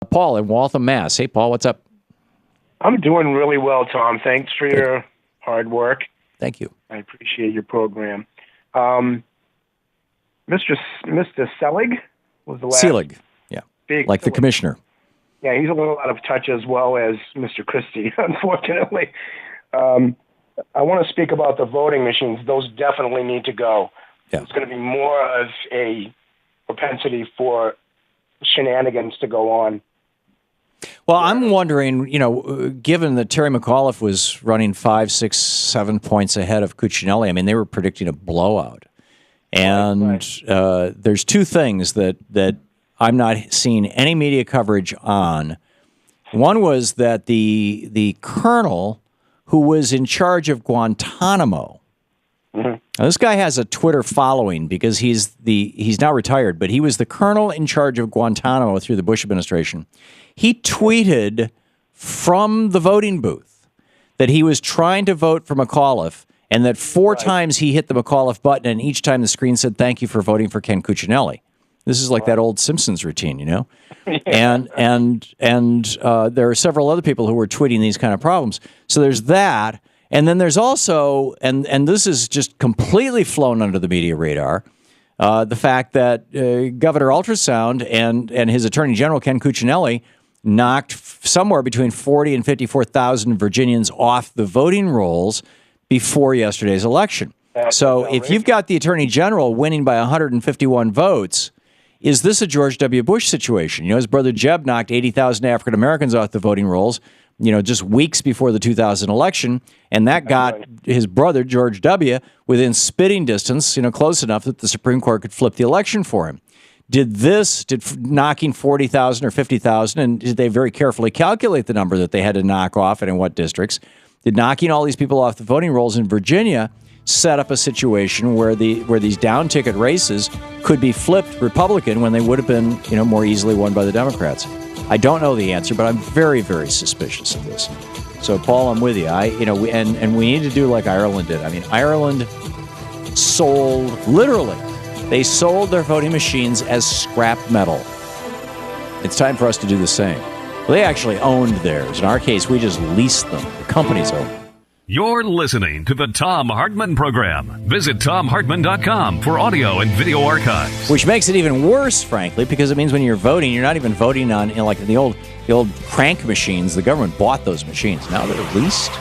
Paul in Waltham, Mass. Hey, Paul, what's up? I'm doing really well, Tom. Thanks for your hard work. Thank you. I appreciate your program. Mr. Selig was the last. Selig, yeah, like the commissioner. Yeah, he's a little out of touch as well as Mr. Christie, unfortunately. I want to speak about the voting machines. Those definitely need to go. Yeah. There's going to be more of a propensity for shenanigans to go on. Well, I'm wondering, given that Terry McAuliffe was running 5, 6, 7 points ahead of Cuccinelli, I mean, they were predicting a blowout. And there's two things that I'm not seeing any media coverage on. One was that the colonel who was in charge of Guantanamo. Mm-hmm. Now, this guy has a Twitter following because he's now retired, but he was the colonel in charge of Guantanamo through the Bush administration. He tweeted from the voting booth that he was trying to vote for McAuliffe and that 4 times he hit the McAuliffe button and each time the screen said, "Thank you for voting for Ken Cuccinelli." This is like that old Simpsons routine, Yeah. And there are several other people who were tweeting these kind of problems. So there's that. And then there's also, and this is just completely flown under the media radar, the fact that Governor Ultrasound and his Attorney General, Ken Cuccinelli, knocked somewhere between 40 and 54,000 Virginians off the voting rolls before yesterday's election. So if you've got the Attorney General winning by 151 votes, is this a George W. Bush situation? His brother Jeb knocked 80,000 African Americans off the voting rolls, just weeks before the 2000 election, and that got his brother, George W., within spitting distance, close enough that the Supreme Court could flip the election for him. Did knocking 40,000 or 50,000, and did they very carefully calculate the number that they had to knock off and in what districts? Did knocking all these people off the voting rolls in Virginia set up a situation where these down-ticket races could be flipped Republican when they would have been, more easily won by the Democrats? I don't know the answer, but I'm very, very suspicious of this. So, Paul, I'm with you. We need to do like Ireland did. I mean, Ireland they sold their voting machines as scrap metal. It's time for us to do the same. Well, they actually owned theirs. In our case, we just leased them. The companies owned them. You're listening to the Thom Hartmann Program. Visit ThomHartmann.com for audio and video archives. Which makes it even worse, frankly, because it means when you're voting, you're not even voting on, like the old crank machines. The government bought those machines. Now they're leased.